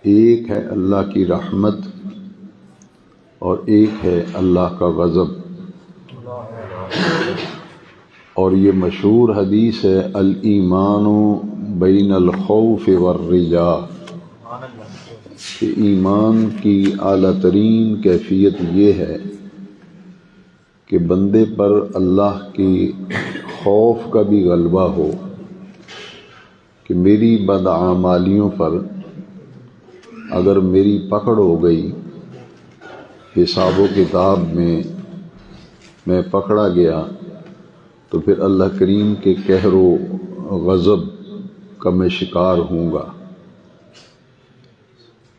ایک ہے اللہ کی رحمت اور ایک ہے اللہ کا غضب۔ اور یہ مشہور حدیث ہے، الایمان بین الخوف والرجاء، کہ ایمان کی اعلیٰ ترین کیفیت یہ ہے کہ بندے پر اللہ کی خوف کا بھی غلبہ ہو کہ میری بدعمالیوں پر اگر میری پکڑ ہو گئی، حساب و کتاب میں پکڑا گیا، تو پھر اللہ کریم کے قہر و غضب کا میں شکار ہوں گا۔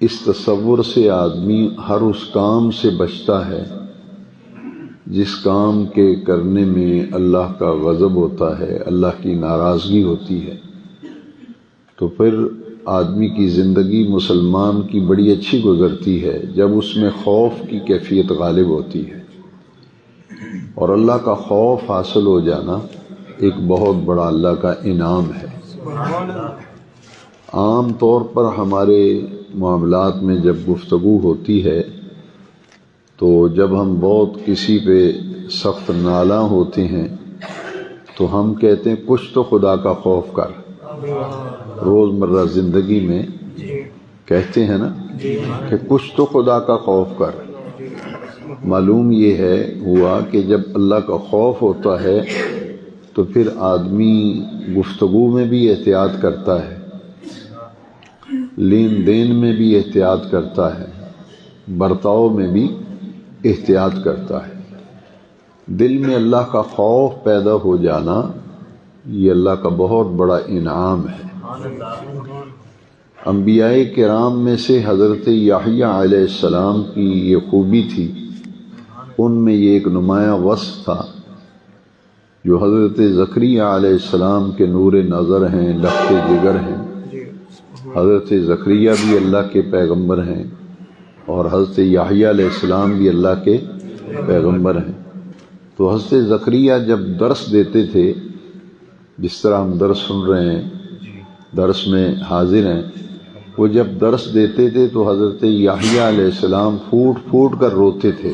اس تصور سے آدمی ہر اس کام سے بچتا ہے جس کام کے کرنے میں اللہ کا غضب ہوتا ہے، اللہ کی ناراضگی ہوتی ہے، تو پھر آدمی کی زندگی مسلمان کی بڑی اچھی گزرتی ہے جب اس میں خوف کی کیفیت غالب ہوتی ہے۔ اور اللہ کا خوف حاصل ہو جانا ایک بہت بڑا اللہ کا انعام ہے۔ عام طور پر ہمارے معاملات میں جب گفتگو ہوتی ہے تو جب ہم بہت کسی پہ سخت نالاں ہوتے ہیں تو ہم کہتے ہیں کچھ تو خدا کا خوف کر۔ روزمرہ زندگی میں کہتے ہیں نا کہ کچھ تو خدا کا خوف کر۔ معلوم یہ ہوا کہ جب اللہ کا خوف ہوتا ہے تو پھر آدمی گفتگو میں بھی احتیاط کرتا ہے، لین دین میں بھی احتیاط کرتا ہے، برتاؤ میں بھی احتیاط کرتا ہے۔ دل میں اللہ کا خوف پیدا ہو جانا یہ اللہ کا بہت بڑا انعام ہے۔ انبیاء کرام میں سے حضرت یحییٰ علیہ السلام کی یہ خوبی تھی، ان میں یہ ایک نمایاں وصف تھا، جو حضرت زکریا علیہ السلام کے نور نظر ہیں، لخت جگر ہیں۔ حضرت زکریا بھی اللہ کے پیغمبر ہیں اور حضرت یحییٰ علیہ السلام بھی اللہ کے پیغمبر ہیں۔ تو حضرت زکریا جب درس دیتے تھے، جس طرح ہم درس سن رہے ہیں، درس میں حاضر ہیں، وہ جب درس دیتے تھے تو حضرت یحییٰ علیہ السلام پھوٹ پھوٹ کر روتے تھے۔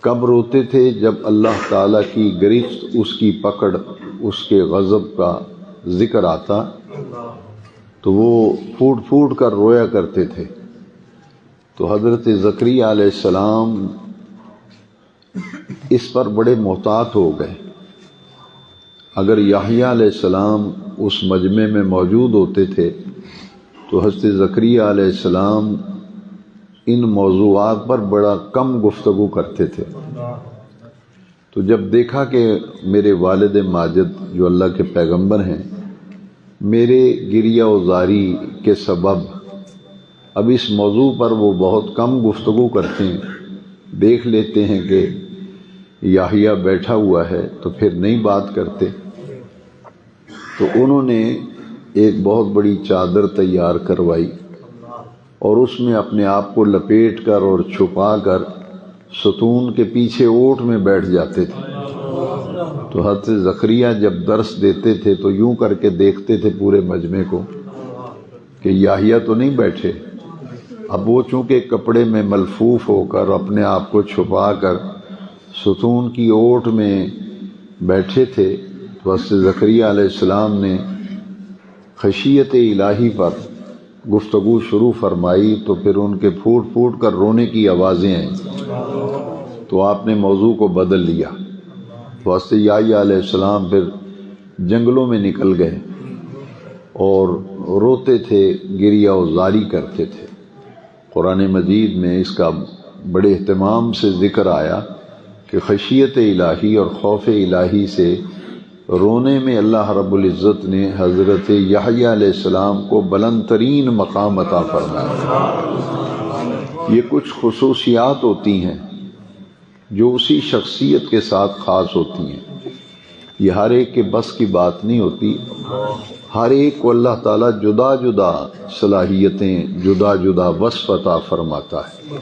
کب روتے تھے؟ جب اللہ تعالیٰ کی گرفت، اس کی پکڑ، اس کے غضب کا ذکر آتا تو وہ پھوٹ پھوٹ کر رویا کرتے تھے۔ تو حضرت زکریا علیہ السلام اس پر بڑے محتاط ہو گئے۔ اگر یحییٰ علیہ السلام اس مجمع میں موجود ہوتے تھے تو حضرت زکریا علیہ السلام ان موضوعات پر بڑا کم گفتگو کرتے تھے۔ تو جب دیکھا کہ میرے والد ماجد جو اللہ کے پیغمبر ہیں، میرے گریہ و زاری کے سبب اب اس موضوع پر وہ بہت کم گفتگو کرتے ہیں، دیکھ لیتے ہیں کہ یحییٰ بیٹھا ہوا ہے تو پھر نہیں بات کرتے، تو انہوں نے ایک بہت بڑی چادر تیار کروائی اور اس میں اپنے آپ کو لپیٹ کر اور چھپا کر ستون کے پیچھے اوٹ میں بیٹھ جاتے تھے۔ تو حضرت زکریا جب درس دیتے تھے تو یوں کر کے دیکھتے تھے پورے مجمع کو کہ یحییٰ تو نہیں بیٹھے۔ اب وہ چونکہ کپڑے میں ملفوف ہو کر اپنے آپ کو چھپا کر ستون کی اوٹ میں بیٹھے تھے، تو حضرت زکریا علیہ السلام نے خشیت الہی پر گفتگو شروع فرمائی تو پھر ان کے پھوٹ پھوٹ کر رونے کی آوازیں آئیں، تو آپ نے موضوع کو بدل لیا۔ تو حضرت یحییٰ علیہ السلام پھر جنگلوں میں نکل گئے اور روتے تھے، گریہ و زاری کرتے تھے۔ قرآن مجید میں اس کا بڑے اہتمام سے ذکر آیا کہ خشیت الہی اور خوف الہی سے رونے میں اللہ رب العزت نے حضرت یحییٰ علیہ السلام کو بلند ترین مقام عطا فرمایا۔ یہ کچھ خصوصیات ہوتی ہیں جو اسی شخصیت کے ساتھ خاص ہوتی ہیں، یہ ہر ایک کے بس کی بات نہیں ہوتی۔ ہر ایک کو اللہ تعالیٰ جدا جدا صلاحیتیں، جدا جدا وصف عطا فرماتا ہے۔